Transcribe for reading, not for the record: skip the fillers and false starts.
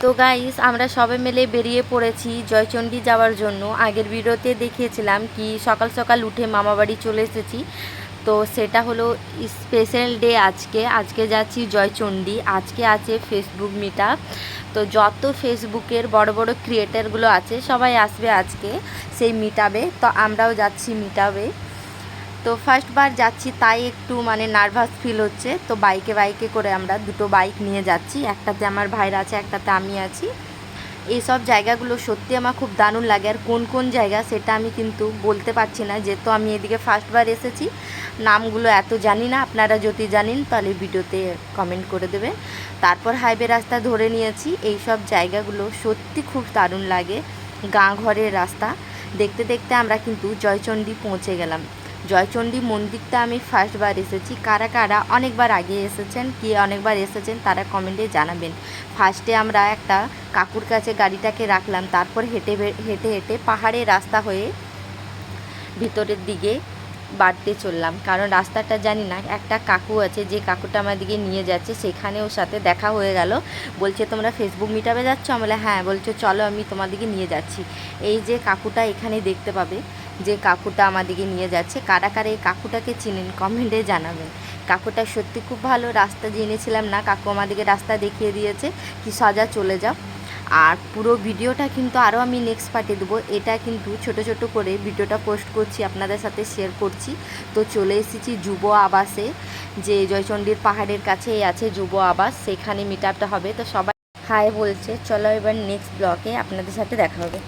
তো গাইস আমরা সবাই মিলে বেরিয়ে পড়েছি জয়চণ্ডী যাওয়ার জন্য। আগের ভিডিওতে দেখিয়েছিলাম কি সকাল সকাল উঠে মামাবাড়ি চলে এসেছি। তো সেটা হলো স্পেশাল ডে। আজকে যাচ্ছি জয়চণ্ডী। আজকে আছে ফেসবুক মিটআপ। তো যত ফেসবুকের বড় বড় ক্রিয়েটারগুলো আছে সবাই আসবে আজকে সেই মিটআপে। তো আমরাও যাচ্ছি মিটআপে। তো ফার্স্টবার যাচ্ছি তাই একটু নার্ভাস ফিল হচ্ছে। তো বাইকে করে আমরা দুটো বাইক নিয়ে যাচ্ছি, একটাতে আমার ভাইরা আছে, একটাতে আমি আছি। এইসব জায়গাগুলো সত্যি আমার খুব দারুণ লাগে। আর কোন কোন জায়গা সেটা আমি কিন্তু বলতে পারছি না, যেহেতু আমি এদিকে ফার্স্টবার এসেছি। নামগুলো এত জানি না, আপনারা যদি জানেন তাহলে ভিডিওতে কমেন্ট করে দেবেন। তারপর হাইওয়ে রাস্তা ধরে নিয়েছি। এই সব জায়গাগুলো সত্যি খুব দারুণ লাগে, গাঁ ঘরের রাস্তা। দেখতে দেখতে আমরা কিন্তু জয়চণ্ডী পৌঁছে গেলাম। জয়চণ্ডী মন্দিরটা আমি ফার্স্টবার এসেছি। কারা কারা অনেকবার আগে এসেছেন কি অনেকবার এসেছেন তারা কমেন্টে জানাবেন। ফার্স্টে আমরা একটা কাকুর কাছে গাড়িটাকে রাখলাম, তারপর হেঁটে হেঁটে পাহাড়ের রাস্তা হয়ে ভিতরের দিকে বাড়তে চললাম, কারণ রাস্তাটা জানি না। একটা কাকু আছে, যে কাকুটা আমাদেরকে নিয়ে যাচ্ছে, সেখানে ওর সাথে দেখা হয়ে গেল। বলছে তোমরা ফেসবুক মিটআপে যাচ্ছ? আমরা হ্যাঁ। বলছে চলো আমি তোমাদেরকে নিয়ে যাচ্ছি। এই যে কাকুটা এখানে দেখতে পাবে, যে কাকুটা আমাদেরকে নিয়ে যাচ্ছে। কারা কারা এই কাকুটাকে চিনেন কমেন্টে জানাবেন। কাকুটা সত্যি খুব ভালো। রাস্তা জেনেছিলাম না, কাকু আমাদেরকে রাস্তা দেখিয়ে দিয়েছে কি সোজা চলে যাও। আর পুরো ভিডিওটা কিন্তু আরও আমি নেক্সট পার্টে দেবো। এটা কিন্তু ছোট ছোট করে ভিডিওটা পোস্ট করছি, আপনাদের সাথে শেয়ার করছি। তো চলে এসেছি যুব আবাসে, যে জয়চণ্ডীর পাহাড়ের কাছেই আছে যুব আবাস, সেখানে মিটআপটা হবে। তো সবাই হাই বলছে। চলো এবার নেক্সট ব্লগে আপনাদের সাথে দেখা হবে।